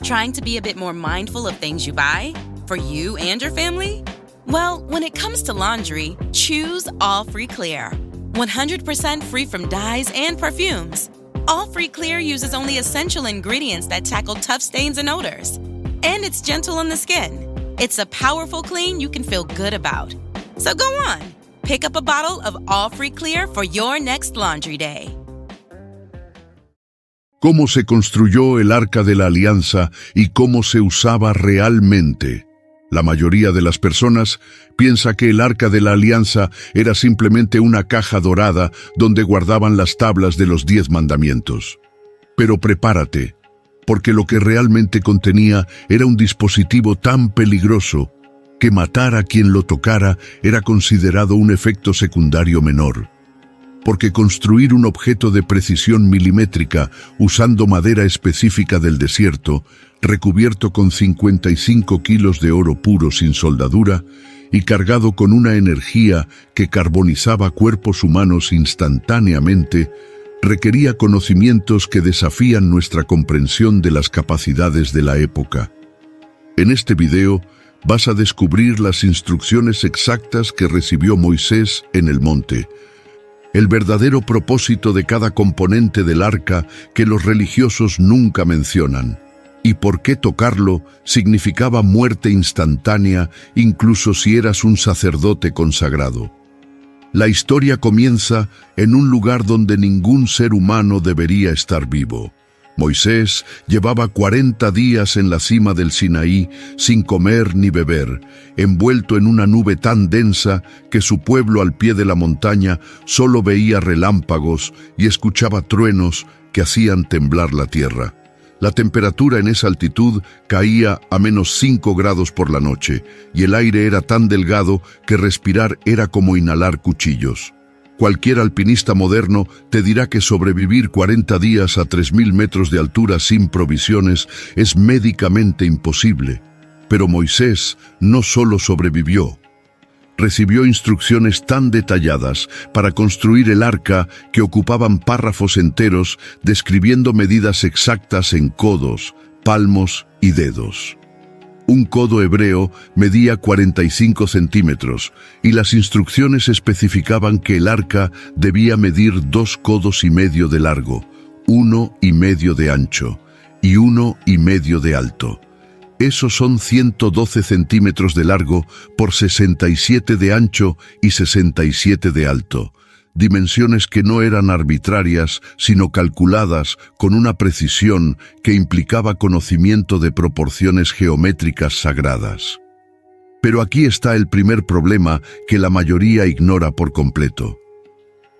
Trying to be a bit more mindful of things you buy? For you and your family? Well, when it comes to laundry, choose All Free Clear. 100% free from dyes and perfumes. All Free Clear uses only essential ingredients that tackle tough stains and odors. And it's gentle on the skin. It's a powerful clean you can feel good about. So go on, pick up a bottle of All Free Clear for your next laundry day. Cómo se construyó el Arca de la Alianza y cómo se usaba realmente. La mayoría de las personas piensa que el Arca de la Alianza era simplemente una caja dorada donde guardaban las tablas de los 10 mandamientos. Pero prepárate, porque lo que realmente contenía era un dispositivo tan peligroso que matar a quien lo tocara era considerado un efecto secundario menor. Porque construir un objeto de precisión milimétrica usando madera específica del desierto, recubierto con 55 kilos de oro puro sin soldadura y cargado con una energía que carbonizaba cuerpos humanos instantáneamente, requería conocimientos que desafían nuestra comprensión de las capacidades de la época. En este video vas a descubrir las instrucciones exactas que recibió Moisés en el monte, el verdadero propósito de cada componente del arca que los religiosos nunca mencionan, y por qué tocarlo significaba muerte instantánea incluso si eras un sacerdote consagrado. La historia comienza en un lugar donde ningún ser humano debería estar vivo. Moisés llevaba 40 días en la cima del Sinaí sin comer ni beber, envuelto en una nube tan densa que su pueblo al pie de la montaña solo veía relámpagos y escuchaba truenos que hacían temblar la tierra. La temperatura en esa altitud caía a -5 grados por la noche y el aire era tan delgado que respirar era como inhalar cuchillos. Cualquier alpinista moderno te dirá que sobrevivir 40 días a 3.000 metros de altura sin provisiones es médicamente imposible. Pero Moisés no solo sobrevivió. Recibió instrucciones tan detalladas para construir el arca que ocupaban párrafos enteros describiendo medidas exactas en codos, palmos y dedos. Un codo hebreo medía 45 centímetros y las instrucciones especificaban que el arca debía medir 2,5 codos de largo, 1,5 de ancho y 1,5 de alto. Esos son 112 centímetros de largo por 67 de ancho y 67 de alto. Dimensiones que no eran arbitrarias, sino calculadas con una precisión que implicaba conocimiento de proporciones geométricas sagradas. Pero aquí está el primer problema que la mayoría ignora por completo.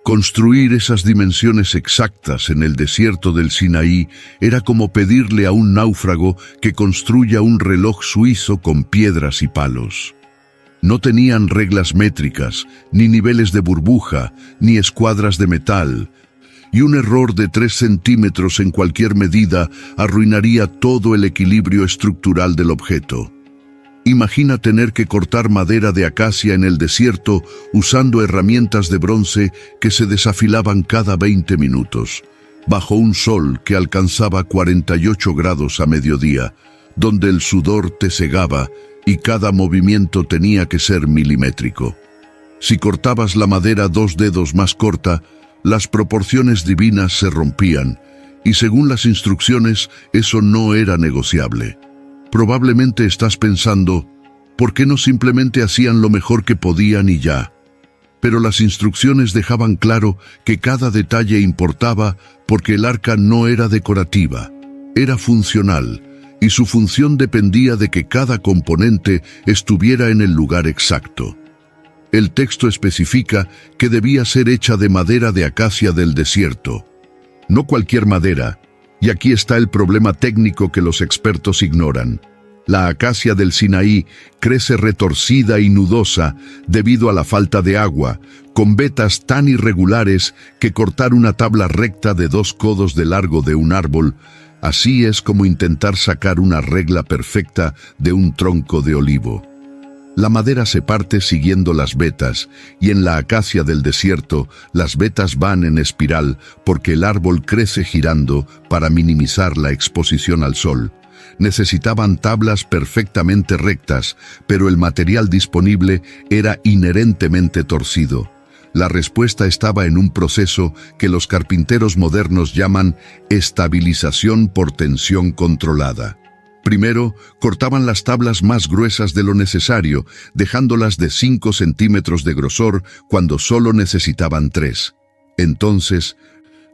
Construir esas dimensiones exactas en el desierto del Sinaí era como pedirle a un náufrago que construya un reloj suizo con piedras y palos. No tenían reglas métricas, ni niveles de burbuja, ni escuadras de metal, y un error de 3 centímetros en cualquier medida arruinaría todo el equilibrio estructural del objeto. Imagina tener que cortar madera de acacia en el desierto usando herramientas de bronce que se desafilaban cada 20 minutos, bajo un sol que alcanzaba 48 grados a mediodía, donde el sudor te cegaba y cada movimiento tenía que ser milimétrico. Si cortabas la madera 2 dedos más corta, las proporciones divinas se rompían, y según las instrucciones, eso no era negociable. Probablemente estás pensando, ¿por qué no simplemente hacían lo mejor que podían y ya? Pero las instrucciones dejaban claro que cada detalle importaba porque el arca no era decorativa, era funcional, y su función dependía de que cada componente estuviera en el lugar exacto. El texto especifica que debía ser hecha de madera de acacia del desierto. No cualquier madera, y aquí está el problema técnico que los expertos ignoran. La acacia del Sinaí crece retorcida y nudosa debido a la falta de agua, con vetas tan irregulares que cortar una tabla recta de 2 codos de largo de un árbol, así es como intentar sacar una regla perfecta de un tronco de olivo. La madera se parte siguiendo las vetas, y en la acacia del desierto las vetas van en espiral porque el árbol crece girando para minimizar la exposición al sol, Necesitaban tablas perfectamente rectas, pero el material disponible era inherentemente torcido. La respuesta estaba en un proceso que los carpinteros modernos llaman estabilización por tensión controlada. Primero, cortaban las tablas más gruesas de lo necesario, dejándolas de 5 centímetros de grosor cuando solo necesitaban 3. Entonces,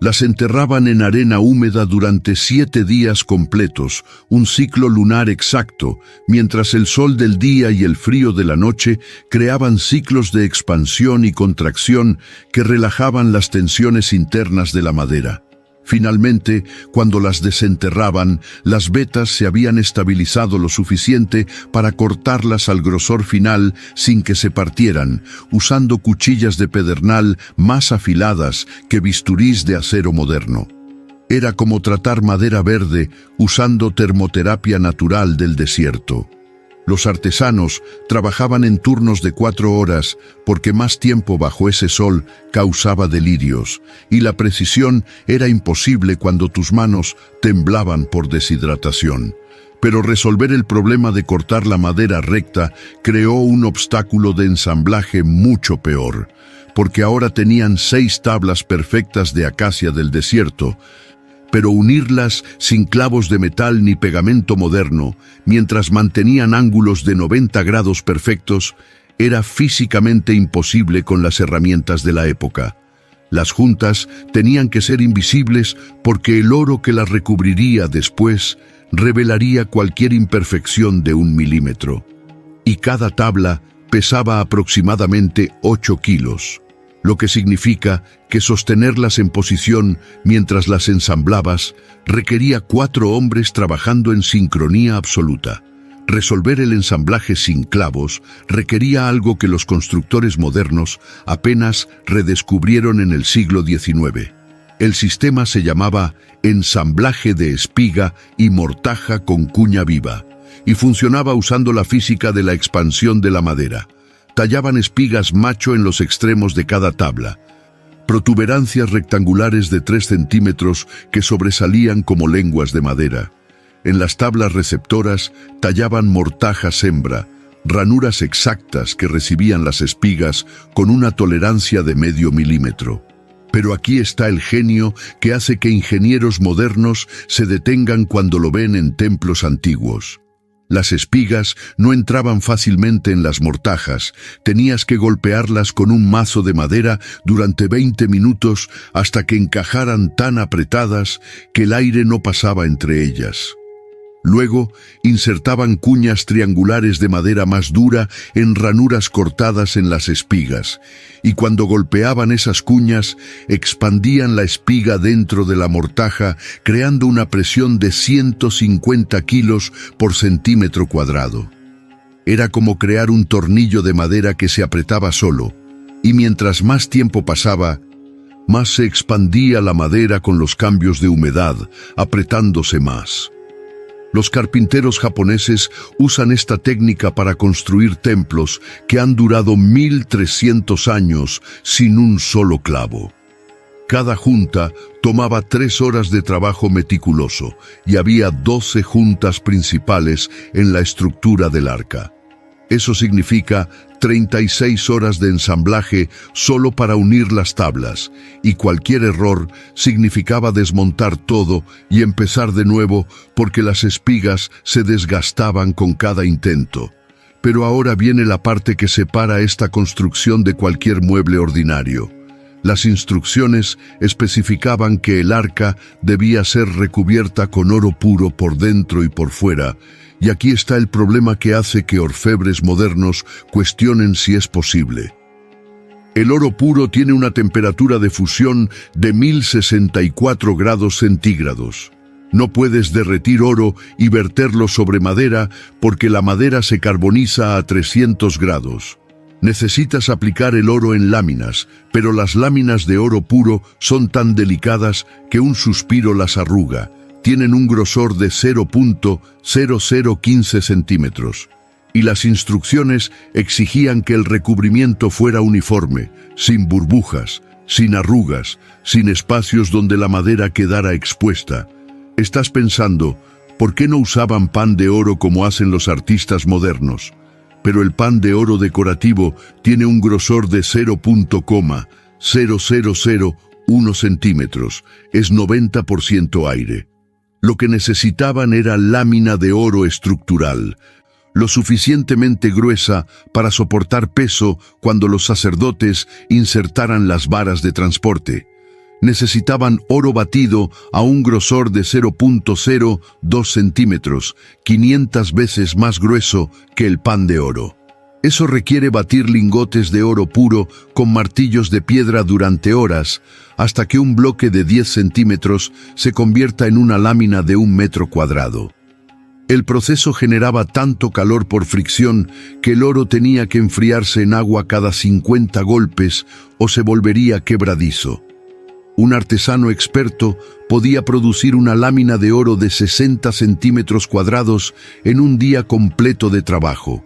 las enterraban en arena húmeda durante 7 días completos, un ciclo lunar exacto, mientras el sol del día y el frío de la noche creaban ciclos de expansión y contracción que relajaban las tensiones internas de la madera. Finalmente, cuando las desenterraban, las vetas se habían estabilizado lo suficiente para cortarlas al grosor final sin que se partieran, usando cuchillas de pedernal más afiladas que bisturís de acero moderno. Era como tratar madera verde usando termoterapia natural del desierto. Los artesanos trabajaban en turnos de 4 horas porque más tiempo bajo ese sol causaba delirios, y la precisión era imposible cuando tus manos temblaban por deshidratación. Pero resolver el problema de cortar la madera recta creó un obstáculo de ensamblaje mucho peor, porque ahora tenían 6 tablas perfectas de acacia del desierto, pero unirlas sin clavos de metal ni pegamento moderno, mientras mantenían ángulos de 90 grados perfectos, era físicamente imposible con las herramientas de la época. Las juntas tenían que ser invisibles porque el oro que las recubriría después revelaría cualquier imperfección de 1 milímetro. Y cada tabla pesaba aproximadamente 8 kilos. Lo que significa que sostenerlas en posición mientras las ensamblabas requería 4 hombres trabajando en sincronía absoluta. Resolver el ensamblaje sin clavos requería algo que los constructores modernos apenas redescubrieron en el siglo XIX. El sistema se llamaba ensamblaje de espiga y mortaja con cuña viva, y funcionaba usando la física de la expansión de la madera. Tallaban espigas macho en los extremos de cada tabla, protuberancias rectangulares de 3 centímetros que sobresalían como lenguas de madera. En las tablas receptoras tallaban mortajas hembra, ranuras exactas que recibían las espigas con una tolerancia de medio milímetro. Pero aquí está el genio que hace que ingenieros modernos se detengan cuando lo ven en templos antiguos. Las espigas no entraban fácilmente en las mortajas, tenías que golpearlas con un mazo de madera durante 20 minutos hasta que encajaran tan apretadas que el aire no pasaba entre ellas. Luego, insertaban cuñas triangulares de madera más dura en ranuras cortadas en las espigas, y cuando golpeaban esas cuñas, expandían la espiga dentro de la mortaja, creando una presión de 150 kilos por centímetro cuadrado. Era como crear un tornillo de madera que se apretaba solo, y mientras más tiempo pasaba, más se expandía la madera con los cambios de humedad, apretándose más. Los carpinteros japoneses usan esta técnica para construir templos que han durado 1300 años sin un solo clavo. Cada junta tomaba 3 horas de trabajo meticuloso y había 12 juntas principales en la estructura del arca. Eso significa 36 horas de ensamblaje solo para unir las tablas, y cualquier error significaba desmontar todo y empezar de nuevo porque las espigas se desgastaban con cada intento. Pero ahora viene la parte que separa esta construcción de cualquier mueble ordinario. Las instrucciones especificaban que el arca debía ser recubierta con oro puro por dentro y por fuera, y aquí está el problema que hace que orfebres modernos cuestionen si es posible. El oro puro tiene una temperatura de fusión de 1064 grados centígrados. No puedes derretir oro y verterlo sobre madera porque la madera se carboniza a 300 grados. Necesitas aplicar el oro en láminas, pero las láminas de oro puro son tan delicadas que un suspiro las arruga. Tienen un grosor de 0.0015 centímetros. Y las instrucciones exigían que el recubrimiento fuera uniforme, sin burbujas, sin arrugas, sin espacios donde la madera quedara expuesta. Estás pensando, ¿Por qué no usaban pan de oro como hacen los artistas modernos? Pero el pan de oro decorativo tiene un grosor de 0.0001 centímetros, es 90% aire. Lo que necesitaban era lámina de oro estructural, lo suficientemente gruesa para soportar peso cuando los sacerdotes insertaran las varas de transporte. Necesitaban oro batido a un grosor de 0.02 centímetros, 500 veces más grueso que el pan de oro. Eso requiere batir lingotes de oro puro con martillos de piedra durante horas, hasta que un bloque de 10 centímetros se convierta en una lámina de 1 metro cuadrado. El proceso generaba tanto calor por fricción que el oro tenía que enfriarse en agua cada 50 golpes o se volvería quebradizo. Un artesano experto podía producir una lámina de oro de 60 centímetros cuadrados en un día completo de trabajo.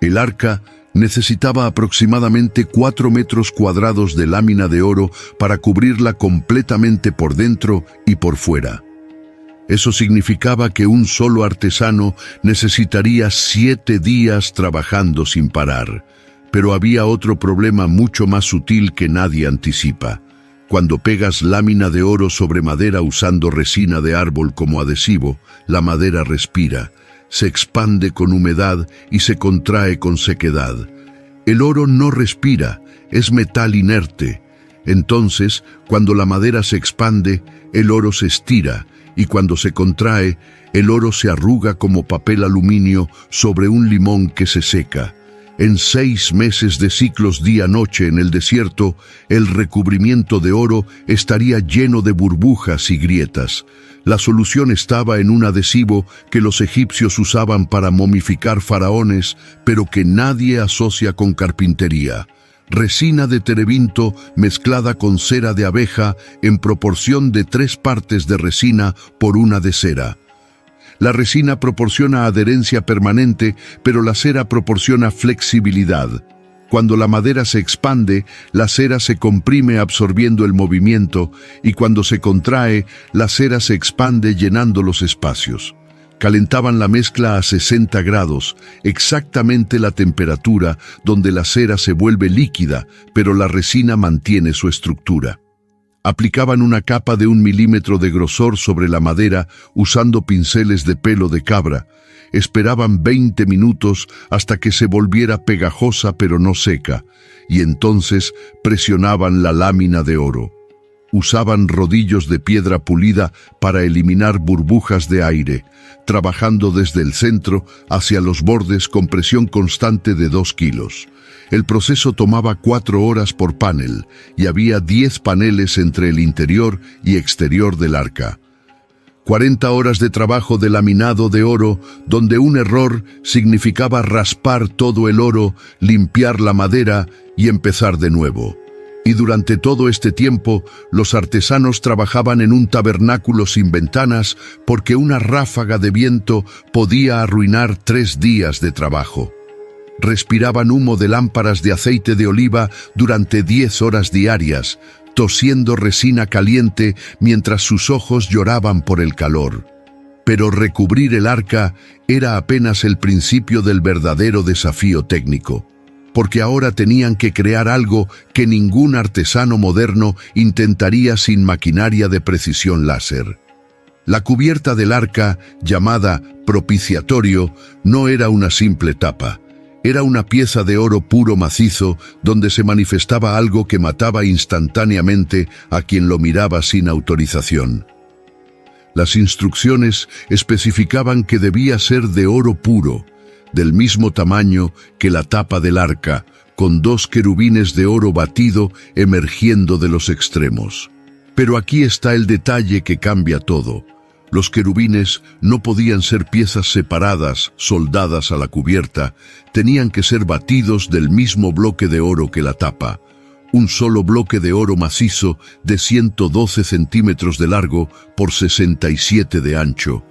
El arca necesitaba aproximadamente 4 metros cuadrados de lámina de oro para cubrirla completamente por dentro y por fuera. Eso significaba que un solo artesano necesitaría 7 días trabajando sin parar. Pero había otro problema mucho más sutil que nadie anticipa. Cuando pegas lámina de oro sobre madera usando resina de árbol como adhesivo, la madera respira, se expande con humedad y se contrae con sequedad. El oro no respira, es metal inerte. Entonces, cuando la madera se expande, el oro se estira, y cuando se contrae, el oro se arruga como papel aluminio sobre un limón que se seca. En 6 meses de ciclos día-noche en el desierto, el recubrimiento de oro estaría lleno de burbujas y grietas. La solución estaba en un adhesivo que los egipcios usaban para momificar faraones, pero que nadie asocia con carpintería. Resina de terebinto mezclada con cera de abeja en proporción de 3 partes de resina por 1 de cera. La resina proporciona adherencia permanente, pero la cera proporciona flexibilidad. Cuando la madera se expande, la cera se comprime absorbiendo el movimiento, y cuando se contrae, la cera se expande llenando los espacios. Calentaban la mezcla a 60 grados, exactamente la temperatura donde la cera se vuelve líquida, pero la resina mantiene su estructura. Aplicaban una capa de 1 milímetro de grosor sobre la madera usando pinceles de pelo de cabra. Esperaban 20 minutos hasta que se volviera pegajosa pero no seca, y entonces presionaban la lámina de oro. Usaban rodillos de piedra pulida para eliminar burbujas de aire, trabajando desde el centro hacia los bordes con presión constante de 2 kilos. El proceso tomaba 4 horas por panel y había 10 paneles entre el interior y exterior del arca. 40 horas de trabajo de laminado de oro, donde un error significaba raspar todo el oro, limpiar la madera y empezar de nuevo. Y durante todo este tiempo, los artesanos trabajaban en un tabernáculo sin ventanas porque una ráfaga de viento podía arruinar 3 días de trabajo. Respiraban humo de lámparas de aceite de oliva durante 10 horas diarias, tosiendo resina caliente mientras sus ojos lloraban por el calor. Pero recubrir el arca era apenas el principio del verdadero desafío técnico, porque ahora tenían que crear algo que ningún artesano moderno intentaría sin maquinaria de precisión láser. La cubierta del arca, llamada propiciatorio, no era una simple tapa. Era una pieza de oro puro macizo donde se manifestaba algo que mataba instantáneamente a quien lo miraba sin autorización. Las instrucciones especificaban que debía ser de oro puro, del mismo tamaño que la tapa del arca, con 2 querubines de oro batido emergiendo de los extremos. Pero aquí está el detalle que cambia todo. Los querubines no podían ser piezas separadas, soldadas a la cubierta, tenían que ser batidos del mismo bloque de oro que la tapa. Un solo bloque de oro macizo de 112 centímetros de largo por 67 de ancho.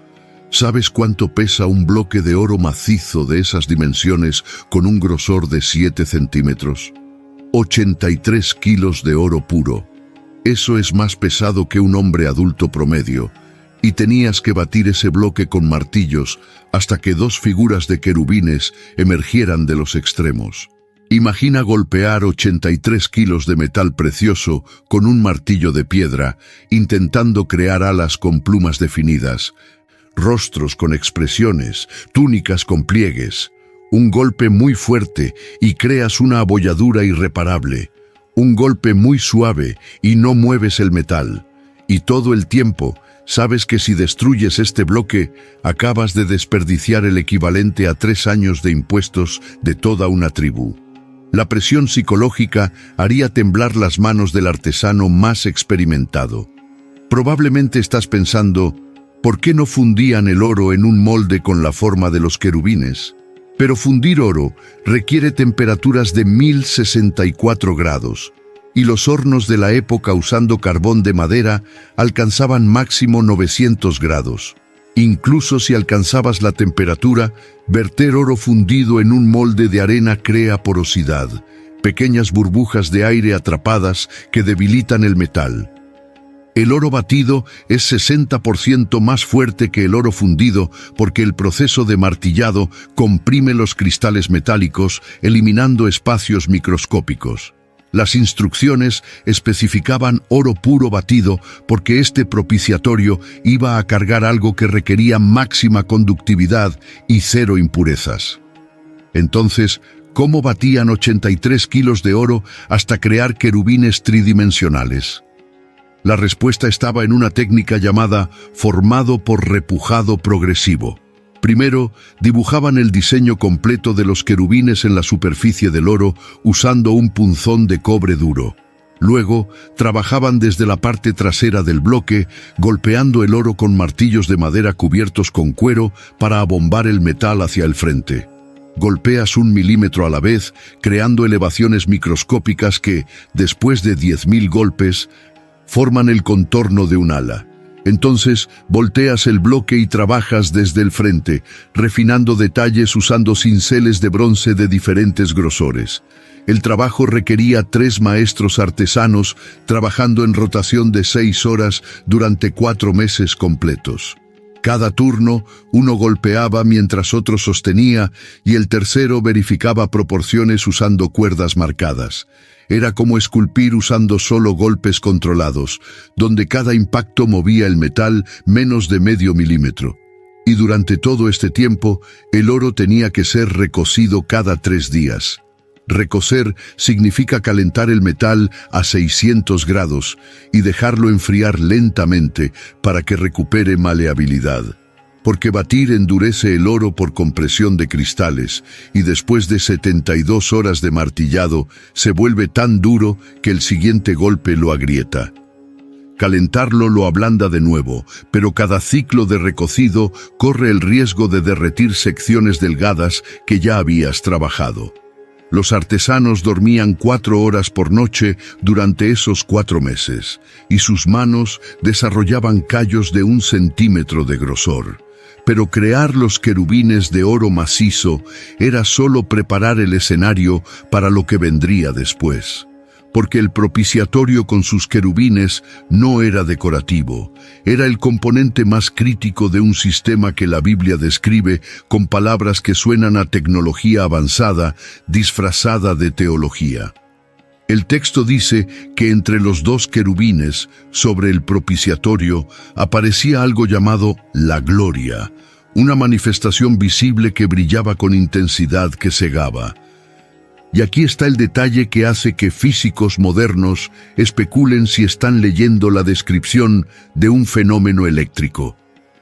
¿Sabes cuánto pesa un bloque de oro macizo de esas dimensiones con un grosor de 7 centímetros? 83 kilos de oro puro. Eso es más pesado que un hombre adulto promedio. y tenías que batir ese bloque con martillos hasta que dos figuras de querubines emergieran de los extremos. Imagina golpear 83 kilos de metal precioso con un martillo de piedra, intentando crear alas con plumas definidas, rostros con expresiones, túnicas con pliegues. Un golpe muy fuerte y creas una abolladura irreparable. Un golpe muy suave y no mueves el metal. Y todo el tiempo sabes que si destruyes este bloque, acabas de desperdiciar el equivalente a 3 años de impuestos de toda una tribu. La presión psicológica haría temblar las manos del artesano más experimentado. Probablemente estás pensando, ¿por qué no fundían el oro en un molde con la forma de los querubines? Pero fundir oro requiere temperaturas de 1064 grados, y los hornos de la época usando carbón de madera alcanzaban máximo 900 grados. Incluso si alcanzabas la temperatura, verter oro fundido en un molde de arena crea porosidad, pequeñas burbujas de aire atrapadas que debilitan el metal. El oro batido es 60% más fuerte que el oro fundido porque el proceso de martillado comprime los cristales metálicos, eliminando espacios microscópicos. Las instrucciones especificaban oro puro batido porque este propiciatorio iba a cargar algo que requería máxima conductividad y 0 impurezas. Entonces, ¿cómo batían 83 kilos de oro hasta crear querubines tridimensionales? La respuesta estaba en una técnica llamada formado por repujado progresivo. Primero, dibujaban el diseño completo de los querubines en la superficie del oro usando un punzón de cobre duro. Luego, trabajaban desde la parte trasera del bloque, golpeando el oro con martillos de madera cubiertos con cuero para abombar el metal hacia el frente. Golpeas 1 milímetro a la vez, creando elevaciones microscópicas que, después de 10.000 golpes, forman el contorno de un ala. Entonces, volteas el bloque y trabajas desde el frente, refinando detalles usando cinceles de bronce de diferentes grosores. El trabajo requería 3 maestros artesanos trabajando en rotación de 6 horas durante 4 meses completos. Cada turno, uno golpeaba mientras otro sostenía y el tercero verificaba proporciones usando cuerdas marcadas. Era como esculpir usando solo golpes controlados, donde cada impacto movía el metal menos de medio milímetro. Y durante todo este tiempo, el oro tenía que ser recocido cada 3 días. Recocer significa calentar el metal a 600 grados y dejarlo enfriar lentamente para que recupere maleabilidad. Porque batir endurece el oro por compresión de cristales y después de 72 horas de martillado se vuelve tan duro que el siguiente golpe lo agrieta. Calentarlo lo ablanda de nuevo, pero cada ciclo de recocido corre el riesgo de derretir secciones delgadas que ya habías trabajado. Los artesanos dormían 4 horas por noche durante esos 4 meses, y sus manos desarrollaban callos de 1 centímetro de grosor. Pero crear los querubines de oro macizo era solo preparar el escenario para lo que vendría después. Porque el propiciatorio con sus querubines no era decorativo, era el componente más crítico de un sistema que la Biblia describe con palabras que suenan a tecnología avanzada, disfrazada de teología. El texto dice que entre los 2 querubines, sobre el propiciatorio, aparecía algo llamado la gloria, una manifestación visible que brillaba con intensidad que cegaba. Y aquí está el detalle que hace que físicos modernos especulen si están leyendo la descripción de un fenómeno eléctrico.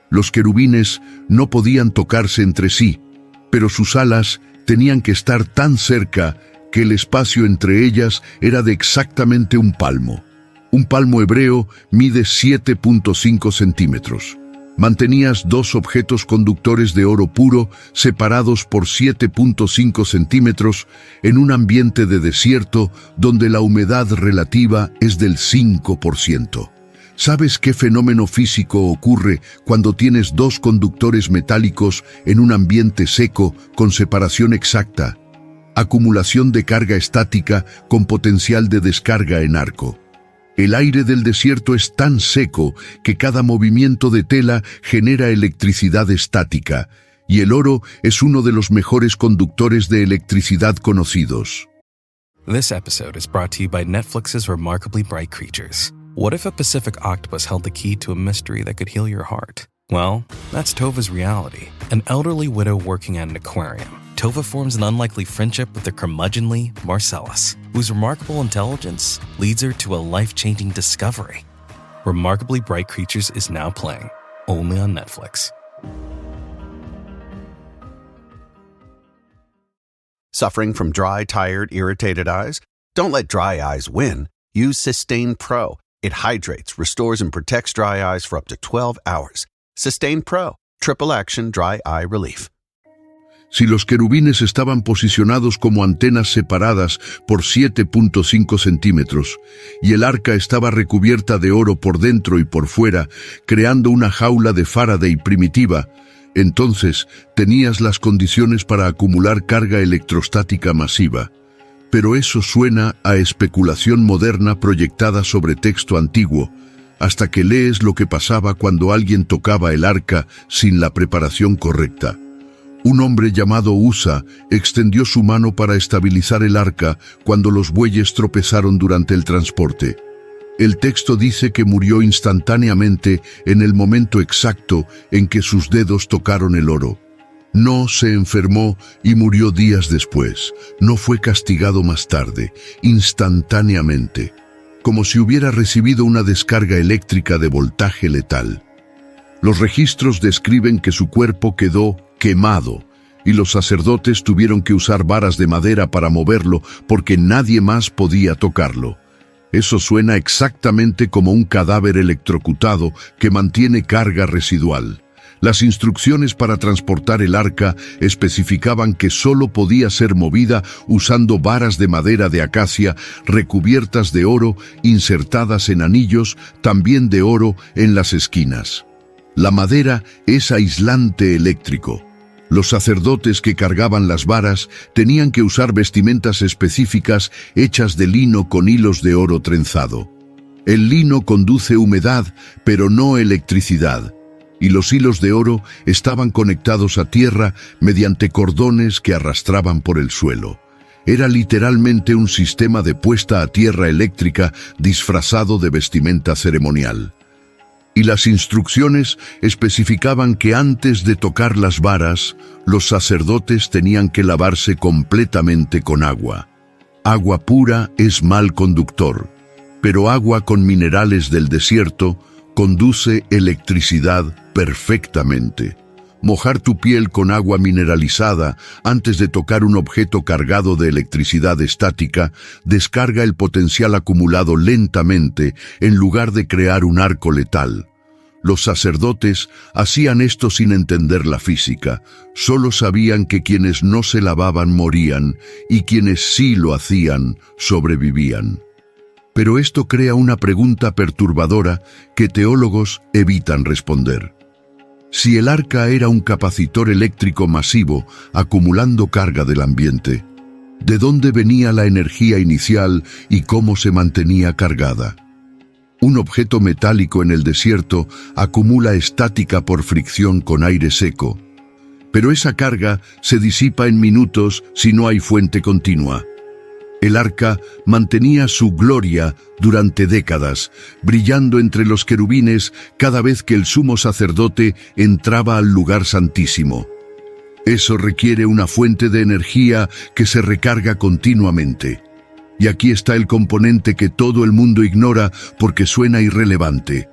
Los querubines no podían tocarse entre sí, pero sus alas tenían que estar tan cerca que el espacio entre ellas era de exactamente 1 palmo. Un palmo hebreo mide 7.5 centímetros. Mantenías 2 objetos conductores de oro puro separados por 7.5 centímetros en un ambiente de desierto donde la humedad relativa es del 5%. ¿Sabes qué fenómeno físico ocurre cuando tienes 2 conductores metálicos en un ambiente seco con separación exacta? Acumulación de carga estática con potencial de descarga en arco. El aire del desierto es tan seco que cada movimiento de tela genera electricidad estática, y el oro es uno de los mejores conductores de electricidad conocidos. This episode is brought to you by Netflix's Remarkably Bright Creatures. What if a Pacific octopus held the key to a mystery that could heal your heart? Well, that's Tova's reality. An elderly widow working at an aquarium. Tova forms an unlikely friendship with the curmudgeonly Marcellus, whose remarkable intelligence leads her to a life-changing discovery. Remarkably Bright Creatures is now playing, only on Netflix. Suffering from dry, tired, irritated eyes? Don't let dry eyes win. Use Systane Pro. It hydrates, restores, and protects dry eyes for up to 12 hours. Systane Pro. Triple action dry eye relief. Si los querubines estaban posicionados como antenas separadas por 7.5 centímetros, y el arca estaba recubierta de oro por dentro y por fuera, creando una jaula de Faraday primitiva, entonces tenías las condiciones para acumular carga electrostática masiva. Pero eso suena a especulación moderna proyectada sobre texto antiguo, hasta que lees lo que pasaba cuando alguien tocaba el arca sin la preparación correcta. Un hombre llamado Usa extendió su mano para estabilizar el arca cuando los bueyes tropezaron durante el transporte. El texto dice que murió instantáneamente en el momento exacto en que sus dedos tocaron el oro. No se enfermó y murió días después. No fue castigado más tarde, instantáneamente, como si hubiera recibido una descarga eléctrica de voltaje letal. Los registros describen que su cuerpo quedó quemado y los sacerdotes tuvieron que usar varas de madera para moverlo porque nadie más podía tocarlo. Eso suena exactamente como un cadáver electrocutado que mantiene carga residual. Las instrucciones para transportar el arca especificaban que solo podía ser movida usando varas de madera de acacia recubiertas de oro insertadas en anillos, también de oro, en las esquinas. La madera es aislante eléctrico. Los sacerdotes que cargaban las varas tenían que usar vestimentas específicas hechas de lino con hilos de oro trenzado. El lino conduce humedad, pero no electricidad, y los hilos de oro estaban conectados a tierra mediante cordones que arrastraban por el suelo. Era literalmente un sistema de puesta a tierra eléctrica disfrazado de vestimenta ceremonial. Y las instrucciones especificaban que antes de tocar las varas, los sacerdotes tenían que lavarse completamente con agua. Agua pura es mal conductor, pero agua con minerales del desierto conduce electricidad perfectamente. Mojar tu piel con agua mineralizada antes de tocar un objeto cargado de electricidad estática descarga el potencial acumulado lentamente en lugar de crear un arco letal. Los sacerdotes hacían esto sin entender la física, solo sabían que quienes no se lavaban morían y quienes sí lo hacían sobrevivían. Pero esto crea una pregunta perturbadora que teólogos evitan responder. Si el arca era un capacitor eléctrico masivo acumulando carga del ambiente, ¿de dónde venía la energía inicial y cómo se mantenía cargada? Un objeto metálico en el desierto acumula estática por fricción con aire seco, pero esa carga se disipa en minutos si no hay fuente continua. El arca mantenía su gloria durante décadas, brillando entre los querubines cada vez que el sumo sacerdote entraba al lugar santísimo. Eso requiere una fuente de energía que se recarga continuamente. Y aquí está el componente que todo el mundo ignora porque suena irrelevante.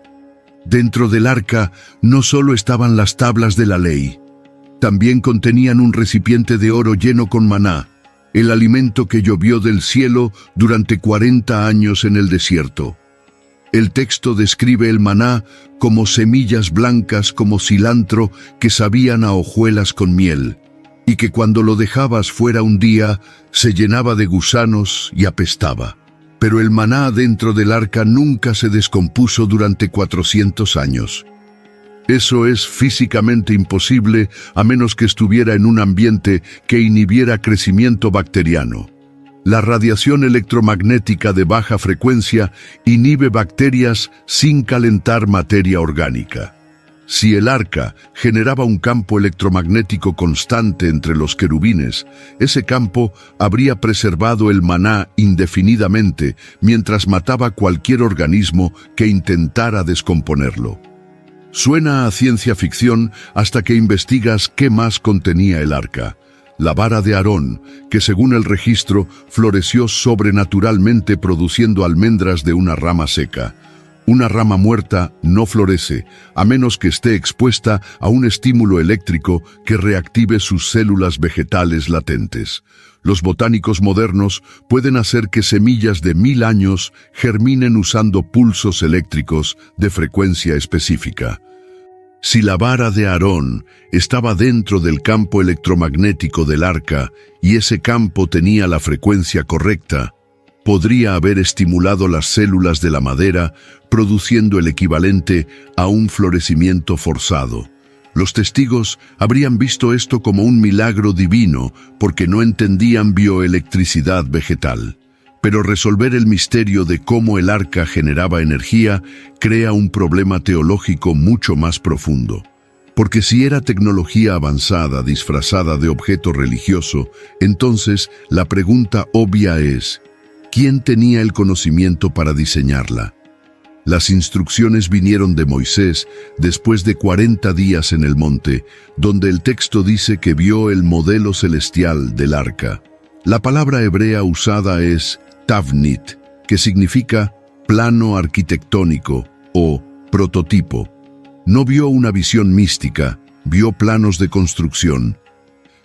Dentro del arca no solo estaban las tablas de la ley, también contenían un recipiente de oro lleno con maná, el alimento que llovió del cielo durante 40 años en el desierto. El texto describe el maná como semillas blancas como cilantro que sabían a hojuelas con miel, y que cuando lo dejabas fuera un día, se llenaba de gusanos y apestaba. Pero el maná dentro del arca nunca se descompuso durante 400 años. Eso es físicamente imposible a menos que estuviera en un ambiente que inhibiera crecimiento bacteriano. La radiación electromagnética de baja frecuencia inhibe bacterias sin calentar materia orgánica. Si el arca generaba un campo electromagnético constante entre los querubines, ese campo habría preservado el maná indefinidamente mientras mataba cualquier organismo que intentara descomponerlo. Suena a ciencia ficción hasta que investigas qué más contenía el arca. La vara de Aarón, que según el registro floreció sobrenaturalmente produciendo almendras de una rama seca. Una rama muerta no florece, a menos que esté expuesta a un estímulo eléctrico que reactive sus células vegetales latentes. Los botánicos modernos pueden hacer que semillas de 1000 años germinen usando pulsos eléctricos de frecuencia específica. Si la vara de Aarón estaba dentro del campo electromagnético del arca y ese campo tenía la frecuencia correcta, podría haber estimulado las células de la madera, produciendo el equivalente a un florecimiento forzado. Los testigos habrían visto esto como un milagro divino porque no entendían bioelectricidad vegetal. Pero resolver el misterio de cómo el arca generaba energía crea un problema teológico mucho más profundo. Porque si era tecnología avanzada disfrazada de objeto religioso, entonces la pregunta obvia es: ¿quién tenía el conocimiento para diseñarla? Las instrucciones vinieron de Moisés después de 40 días en el monte, donde el texto dice que vio el modelo celestial del arca. La palabra hebrea usada es tavnit, que significa plano arquitectónico o prototipo. No vio una visión mística, vio planos de construcción.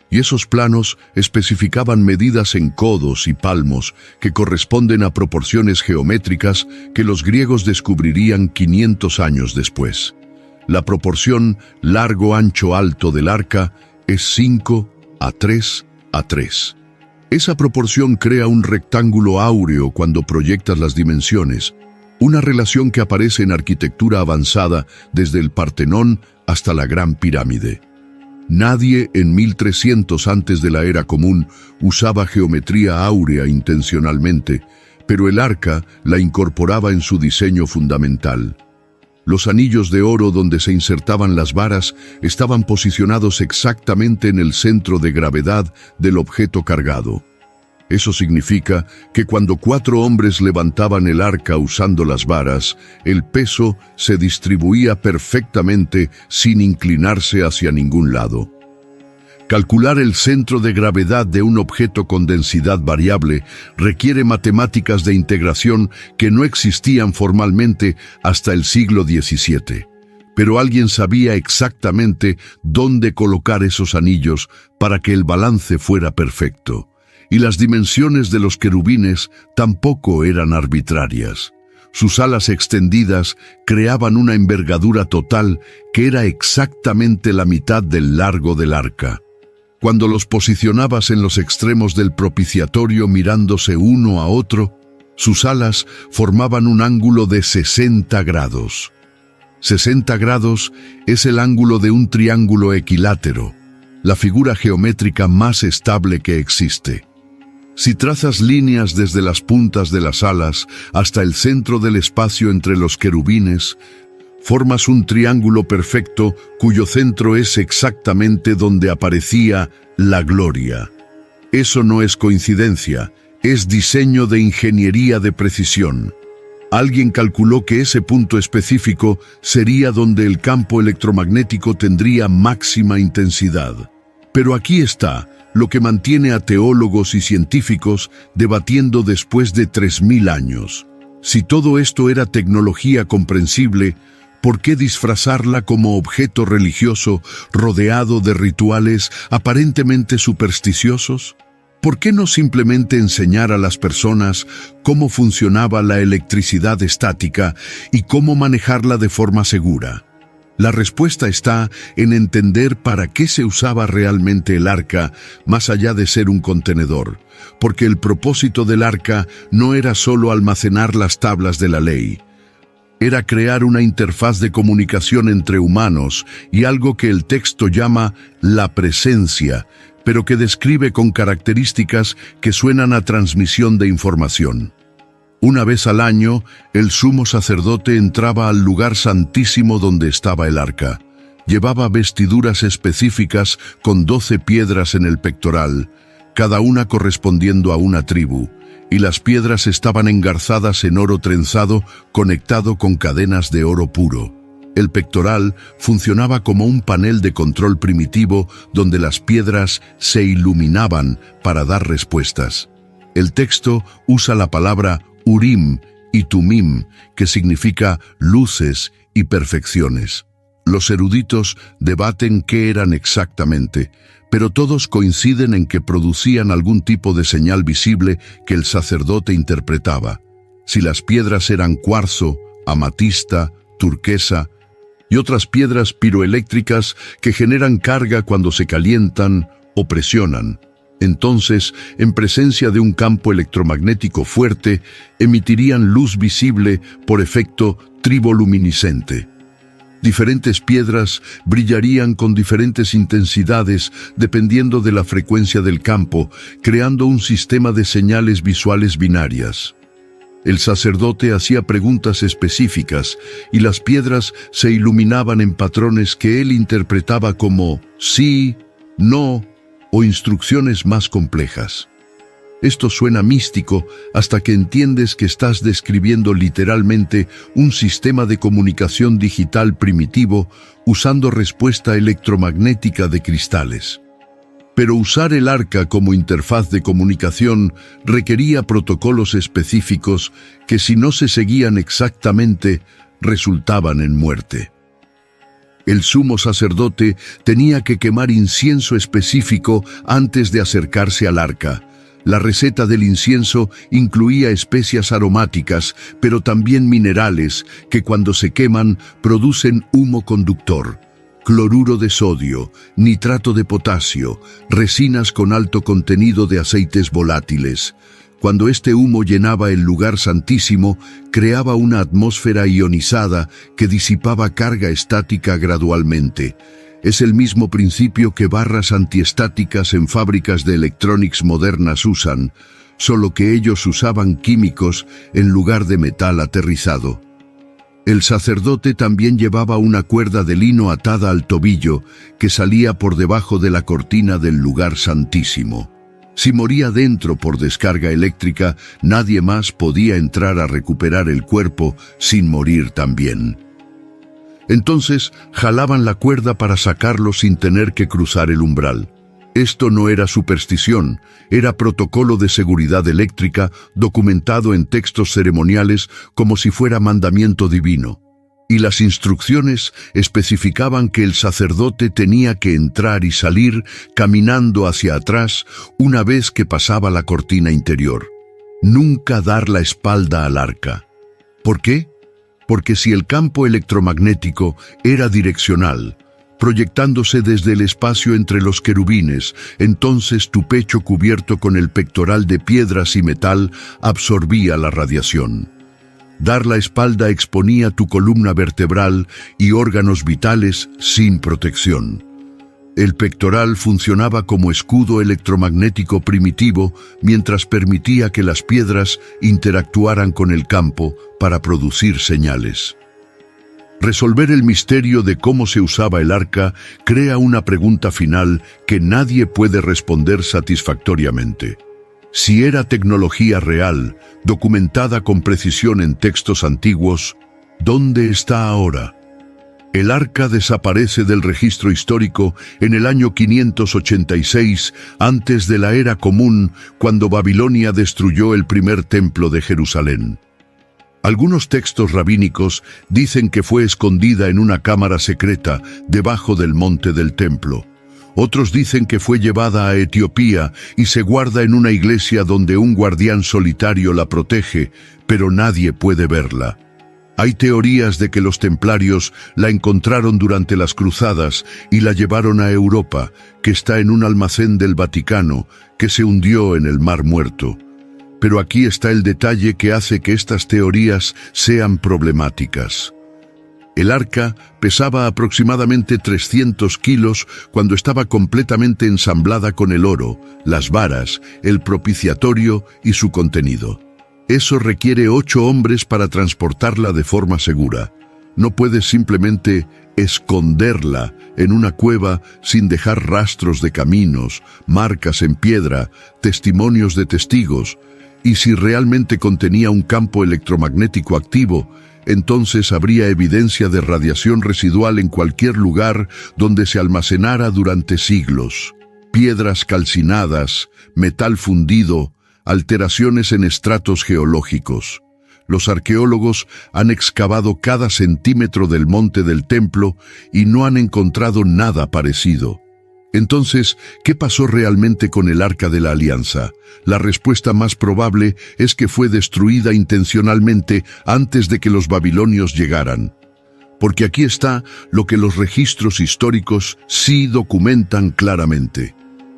Y esos planos especificaban medidas en codos y palmos que corresponden a proporciones geométricas que los griegos descubrirían 500 años después. La proporción largo-ancho-alto del arca es 5:3:3. Esa proporción crea un rectángulo áureo cuando proyectas las dimensiones, una relación que aparece en arquitectura avanzada desde el Partenón hasta la Gran Pirámide. Nadie en 1300 antes de la Era Común usaba geometría áurea intencionalmente, pero el arca la incorporaba en su diseño fundamental. Los anillos de oro donde se insertaban las varas estaban posicionados exactamente en el centro de gravedad del objeto cargado. Eso significa que cuando 4 hombres levantaban el arca usando las varas, el peso se distribuía perfectamente sin inclinarse hacia ningún lado. Calcular el centro de gravedad de un objeto con densidad variable requiere matemáticas de integración que no existían formalmente hasta el siglo XVII. Pero alguien sabía exactamente dónde colocar esos anillos para que el balance fuera perfecto. Y las dimensiones de los querubines tampoco eran arbitrarias. Sus alas extendidas creaban una envergadura total que era exactamente la mitad del largo del arca. Cuando los posicionabas en los extremos del propiciatorio mirándose uno a otro, sus alas formaban un ángulo de 60 grados. 60 grados es el ángulo de un triángulo equilátero, la figura geométrica más estable que existe. Si trazas líneas desde las puntas de las alas hasta el centro del espacio entre los querubines, formas un triángulo perfecto cuyo centro es exactamente donde aparecía la gloria. Eso no es coincidencia, es diseño de ingeniería de precisión. Alguien calculó que ese punto específico sería donde el campo electromagnético tendría máxima intensidad. Pero aquí está lo que mantiene a teólogos y científicos debatiendo después de 3000 años. Si todo esto era tecnología comprensible, ¿por qué disfrazarla como objeto religioso rodeado de rituales aparentemente supersticiosos? ¿Por qué no simplemente enseñar a las personas cómo funcionaba la electricidad estática y cómo manejarla de forma segura? La respuesta está en entender para qué se usaba realmente el arca, más allá de ser un contenedor, porque el propósito del arca no era solo almacenar las tablas de la ley. Era crear una interfaz de comunicación entre humanos y algo que el texto llama la presencia, pero que describe con características que suenan a transmisión de información. Una vez al año, el sumo sacerdote entraba al lugar santísimo donde estaba el arca. Llevaba vestiduras específicas con 12 piedras en el pectoral, cada una correspondiendo a una tribu, y las piedras estaban engarzadas en oro trenzado conectado con cadenas de oro puro. El pectoral funcionaba como un panel de control primitivo donde las piedras se iluminaban para dar respuestas. El texto usa la palabra Urim y Tumim, que significa luces y perfecciones. Los eruditos debaten qué eran exactamente, pero todos coinciden en que producían algún tipo de señal visible que el sacerdote interpretaba. Si las piedras eran cuarzo, amatista, turquesa y otras piedras piroeléctricas que generan carga cuando se calientan o presionan, entonces, en presencia de un campo electromagnético fuerte, emitirían luz visible por efecto triboluminiscente. Diferentes piedras brillarían con diferentes intensidades dependiendo de la frecuencia del campo, creando un sistema de señales visuales binarias. El sacerdote hacía preguntas específicas y las piedras se iluminaban en patrones que él interpretaba como sí, no o instrucciones más complejas. Esto suena místico hasta que entiendes que estás describiendo literalmente un sistema de comunicación digital primitivo usando respuesta electromagnética de cristales. Pero usar el arca como interfaz de comunicación requería protocolos específicos que, si no se seguían exactamente, resultaban en muerte. El sumo sacerdote tenía que quemar incienso específico antes de acercarse al arca. La receta del incienso incluía especias aromáticas, pero también minerales que cuando se queman producen humo conductor. Cloruro de sodio, nitrato de potasio, resinas con alto contenido de aceites volátiles. Cuando este humo llenaba el lugar santísimo, creaba una atmósfera ionizada que disipaba carga estática gradualmente. Es el mismo principio que barras antiestáticas en fábricas de electrónicos modernas usan, solo que ellos usaban químicos en lugar de metal aterrizado. El sacerdote también llevaba una cuerda de lino atada al tobillo que salía por debajo de la cortina del lugar santísimo. Si moría dentro por descarga eléctrica, nadie más podía entrar a recuperar el cuerpo sin morir también. Entonces, jalaban la cuerda para sacarlo sin tener que cruzar el umbral. Esto no era superstición, era protocolo de seguridad eléctrica documentado en textos ceremoniales como si fuera mandamiento divino. Y las instrucciones especificaban que el sacerdote tenía que entrar y salir caminando hacia atrás una vez que pasaba la cortina interior. Nunca dar la espalda al arca. ¿Por qué? Porque si el campo electromagnético era direccional, proyectándose desde el espacio entre los querubines, entonces tu pecho cubierto con el pectoral de piedras y metal absorbía la radiación. Dar la espalda exponía tu columna vertebral y órganos vitales sin protección. El pectoral funcionaba como escudo electromagnético primitivo mientras permitía que las piedras interactuaran con el campo para producir señales. Resolver el misterio de cómo se usaba el arca crea una pregunta final que nadie puede responder satisfactoriamente. Si era tecnología real, documentada con precisión en textos antiguos, ¿dónde está ahora? El arca desaparece del registro histórico en el año 586 antes de la era común, cuando Babilonia destruyó el primer templo de Jerusalén. Algunos textos rabínicos dicen que fue escondida en una cámara secreta debajo del monte del templo. Otros dicen que fue llevada a Etiopía y se guarda en una iglesia donde un guardián solitario la protege, pero nadie puede verla. Hay teorías de que los templarios la encontraron durante las cruzadas y la llevaron a Europa, que está en un almacén del Vaticano, que se hundió en el Mar Muerto. Pero aquí está el detalle que hace que estas teorías sean problemáticas. El arca pesaba aproximadamente 300 kilos cuando estaba completamente ensamblada con el oro, las varas, el propiciatorio y su contenido. Eso requiere 8 hombres para transportarla de forma segura. No puedes simplemente esconderla en una cueva sin dejar rastros de caminos, marcas en piedra, testimonios de testigos. Y si realmente contenía un campo electromagnético activo, entonces habría evidencia de radiación residual en cualquier lugar donde se almacenara durante siglos. Piedras calcinadas, metal fundido, alteraciones en estratos geológicos. Los arqueólogos han excavado cada centímetro del monte del templo y no han encontrado nada parecido. Entonces, ¿qué pasó realmente con el Arca de la Alianza? La respuesta más probable es que fue destruida intencionalmente antes de que los babilonios llegaran. Porque aquí está lo que los registros históricos sí documentan claramente.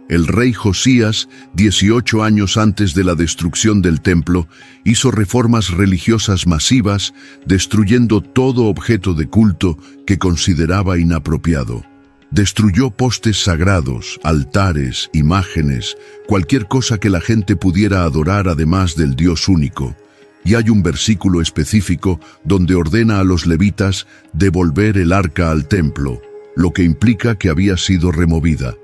El rey Josías, 18 años antes de la destrucción del templo, hizo reformas religiosas masivas, destruyendo todo objeto de culto que consideraba inapropiado. Destruyó postes sagrados, altares, imágenes, cualquier cosa que la gente pudiera adorar además del Dios único. Y hay un versículo específico donde ordena a los levitas devolver el arca al templo, lo que implica que había sido removida.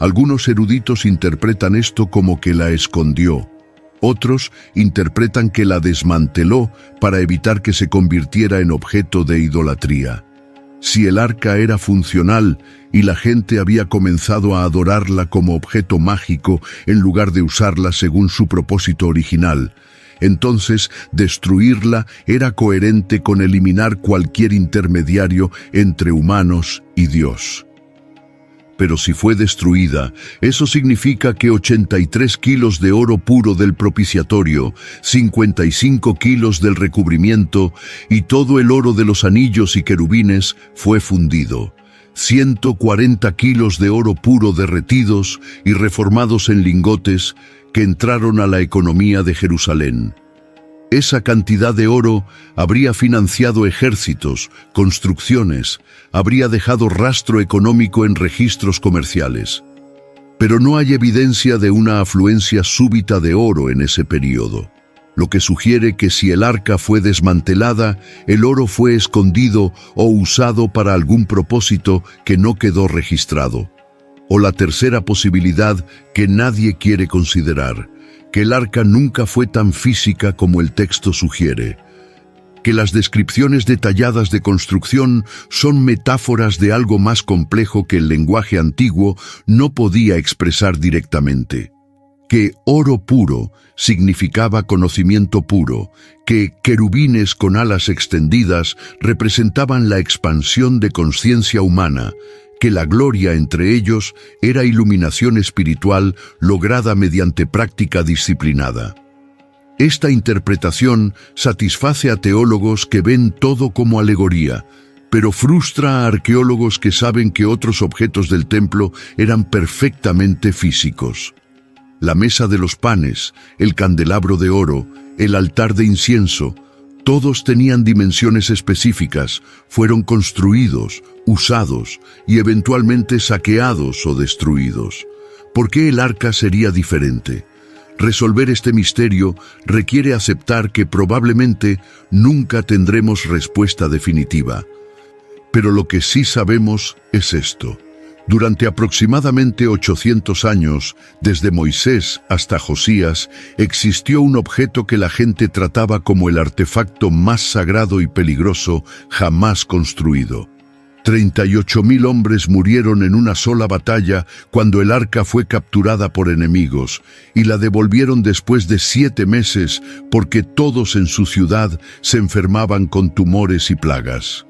Algunos eruditos interpretan esto como que la escondió. Otros interpretan que la desmanteló para evitar que se convirtiera en objeto de idolatría. Si el arca era funcional y la gente había comenzado a adorarla como objeto mágico en lugar de usarla según su propósito original, entonces destruirla era coherente con eliminar cualquier intermediario entre humanos y Dios. Pero si fue destruida, eso significa que 83 kilos de oro puro del propiciatorio, 55 kilos del recubrimiento y todo el oro de los anillos y querubines fue fundido. 140 kilos de oro puro derretidos y reformados en lingotes que entraron a la economía de Jerusalén. Esa cantidad de oro habría financiado ejércitos, construcciones, habría dejado rastro económico en registros comerciales. Pero no hay evidencia de una afluencia súbita de oro en ese período, lo que sugiere que si el arca fue desmantelada, el oro fue escondido o usado para algún propósito que no quedó registrado. O la tercera posibilidad que nadie quiere considerar, que el arca nunca fue tan física como el texto sugiere, que las descripciones detalladas de construcción son metáforas de algo más complejo que el lenguaje antiguo no podía expresar directamente, que oro puro significaba conocimiento puro, que querubines con alas extendidas representaban la expansión de conciencia humana, que la gloria entre ellos era iluminación espiritual lograda mediante práctica disciplinada. Esta interpretación satisface a teólogos que ven todo como alegoría, pero frustra a arqueólogos que saben que otros objetos del templo eran perfectamente físicos. La mesa de los panes, el candelabro de oro, el altar de incienso, todos tenían dimensiones específicas, fueron construidos, usados y eventualmente saqueados o destruidos. ¿Por qué el arca sería diferente? Resolver este misterio requiere aceptar que probablemente nunca tendremos respuesta definitiva. Pero lo que sí sabemos es esto. Durante aproximadamente 800 años, desde Moisés hasta Josías, existió un objeto que la gente trataba como el artefacto más sagrado y peligroso jamás construido. 38.000 hombres murieron en una sola batalla cuando el arca fue capturada por enemigos, y la devolvieron después de 7 meses porque todos en su ciudad se enfermaban con tumores y plagas.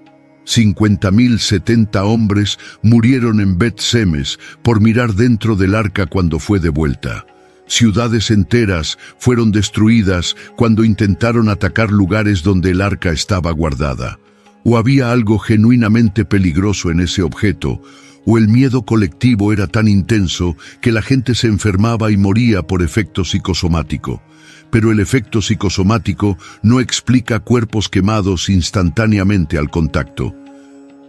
50.070 hombres murieron en Bet-Semes por mirar dentro del arca cuando fue devuelta. Ciudades enteras fueron destruidas cuando intentaron atacar lugares donde el arca estaba guardada. O había algo genuinamente peligroso en ese objeto, o el miedo colectivo era tan intenso que la gente se enfermaba y moría por efecto psicosomático. Pero el efecto psicosomático no explica cuerpos quemados instantáneamente al contacto.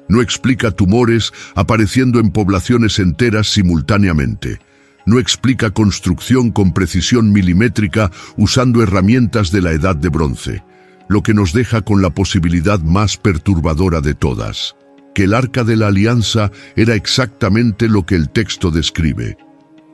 No explica tumores apareciendo en poblaciones enteras simultáneamente. No explica construcción con precisión milimétrica usando herramientas de la Edad de Bronce, lo que nos deja con la posibilidad más perturbadora de todas, que el Arca de la Alianza era exactamente lo que el texto describe.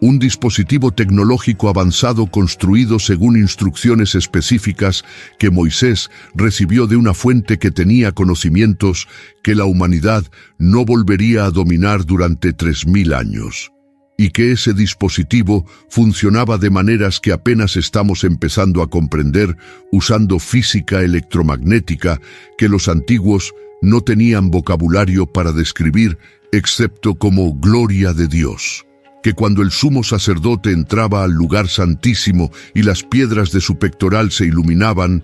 Un dispositivo tecnológico avanzado construido según instrucciones específicas que Moisés recibió de una fuente que tenía conocimientos que la humanidad no volvería a dominar durante 3000 años. Y que ese dispositivo funcionaba de maneras que apenas estamos empezando a comprender usando física electromagnética que los antiguos no tenían vocabulario para describir excepto como gloria de Dios. Que cuando el sumo sacerdote entraba al lugar santísimo y las piedras de su pectoral se iluminaban,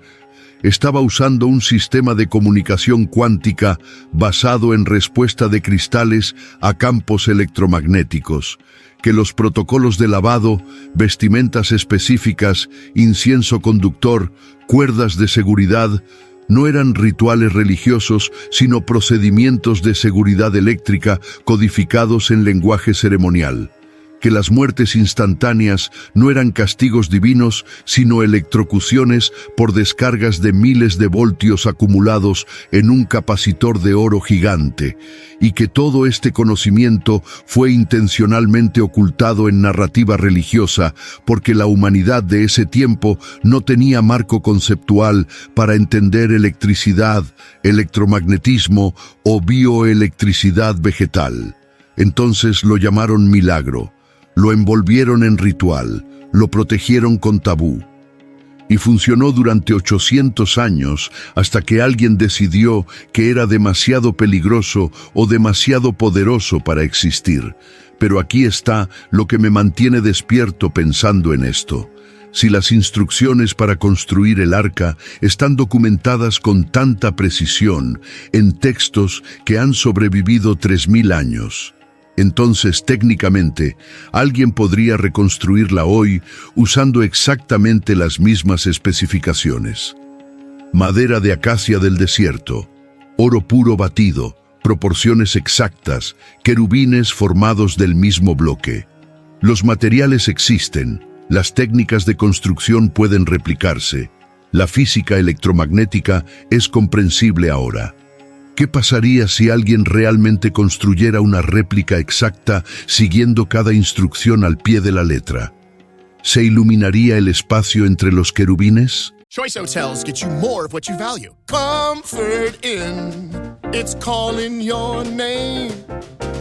estaba usando un sistema de comunicación cuántica basado en respuesta de cristales a campos electromagnéticos, que los protocolos de lavado, vestimentas específicas, incienso conductor, cuerdas de seguridad, no eran rituales religiosos, sino procedimientos de seguridad eléctrica codificados en lenguaje ceremonial. Que las muertes instantáneas no eran castigos divinos, sino electrocuciones por descargas de miles de voltios acumulados en un capacitor de oro gigante, y que todo este conocimiento fue intencionalmente ocultado en narrativa religiosa, porque la humanidad de ese tiempo no tenía marco conceptual para entender electricidad, electromagnetismo o bioelectricidad vegetal. Entonces lo llamaron milagro. Lo envolvieron en ritual, lo protegieron con tabú. Y funcionó durante 800 años hasta que alguien decidió que era demasiado peligroso o demasiado poderoso para existir. Pero aquí está lo que me mantiene despierto pensando en esto. Si las instrucciones para construir el arca están documentadas con tanta precisión en textos que han sobrevivido 3000 años, entonces técnicamente alguien podría reconstruirla hoy usando exactamente las mismas especificaciones. Madera de acacia del desierto, oro puro batido, proporciones exactas, querubines formados del mismo bloque. Los materiales existen, las técnicas de construcción pueden replicarse, la física electromagnética es comprensible ahora. ¿Qué pasaría si alguien realmente construyera una réplica exacta siguiendo cada instrucción al pie de la letra? ¿Se iluminaría el espacio entre los querubines? Choice Hotels get you more of what you value. Comfort Inn, it's calling your name.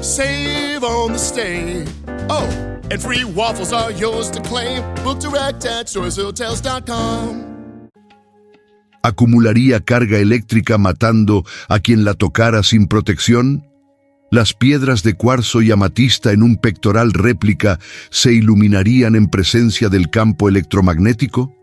Save on the stay. Oh, and free waffles are yours to claim. Book direct at choicehotels.com. ¿Acumularía carga eléctrica matando a quien la tocara sin protección? ¿Las piedras de cuarzo y amatista en un pectoral réplica se iluminarían en presencia del campo electromagnético?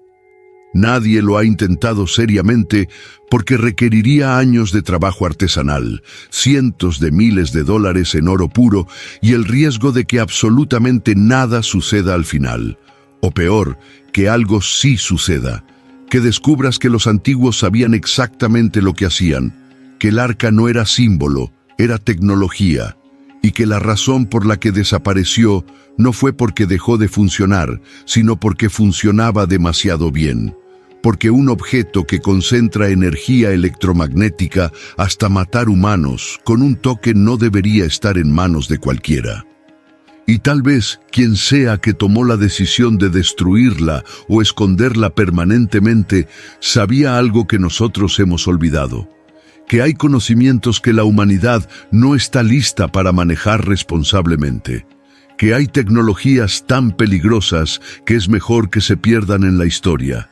Nadie lo ha intentado seriamente porque requeriría años de trabajo artesanal, cientos de miles de dólares en oro puro y el riesgo de que absolutamente nada suceda al final. O peor, que algo sí suceda. Que descubras que los antiguos sabían exactamente lo que hacían, que el arca no era símbolo, era tecnología, y que la razón por la que desapareció no fue porque dejó de funcionar, sino porque funcionaba demasiado bien. Porque un objeto que concentra energía electromagnética hasta matar humanos con un toque no debería estar en manos de cualquiera. Y tal vez quien sea que tomó la decisión de destruirla o esconderla permanentemente sabía algo que nosotros hemos olvidado, que hay conocimientos que la humanidad no está lista para manejar responsablemente, que hay tecnologías tan peligrosas que es mejor que se pierdan en la historia,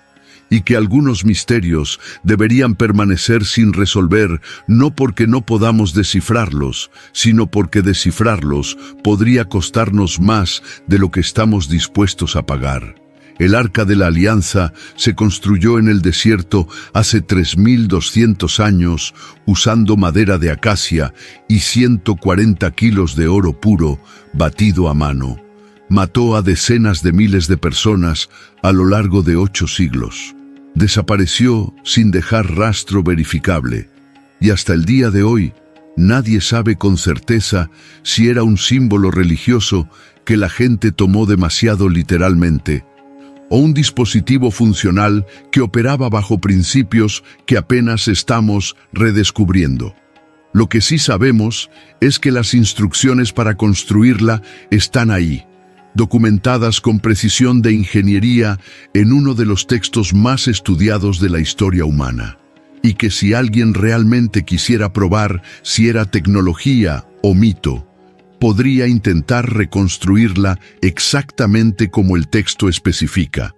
y que algunos misterios deberían permanecer sin resolver, no porque no podamos descifrarlos, sino porque descifrarlos podría costarnos más de lo que estamos dispuestos a pagar. El Arca de la Alianza se construyó en el desierto hace 3200 años usando madera de acacia y 140 kilos de oro puro batido a mano. Mató a decenas de miles de personas a lo largo de 8 siglos. Desapareció sin dejar rastro verificable, y hasta el día de hoy Nadie sabe con certeza si era un símbolo religioso que la gente tomó demasiado literalmente, o un dispositivo funcional que operaba bajo principios que apenas estamos redescubriendo. Lo que sí sabemos es que las instrucciones para construirla están ahí, documentadas con precisión de ingeniería en uno de los textos más estudiados de la historia humana, y que si alguien realmente quisiera probar si era tecnología o mito, podría intentar reconstruirla exactamente como el texto especifica.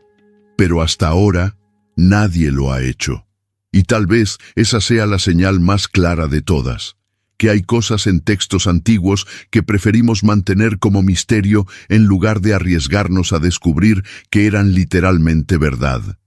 Pero hasta ahora, nadie lo ha hecho. Y tal vez esa sea la señal más clara de todas, que hay cosas en textos antiguos que preferimos mantener como misterio en lugar de arriesgarnos a descubrir que eran literalmente verdad.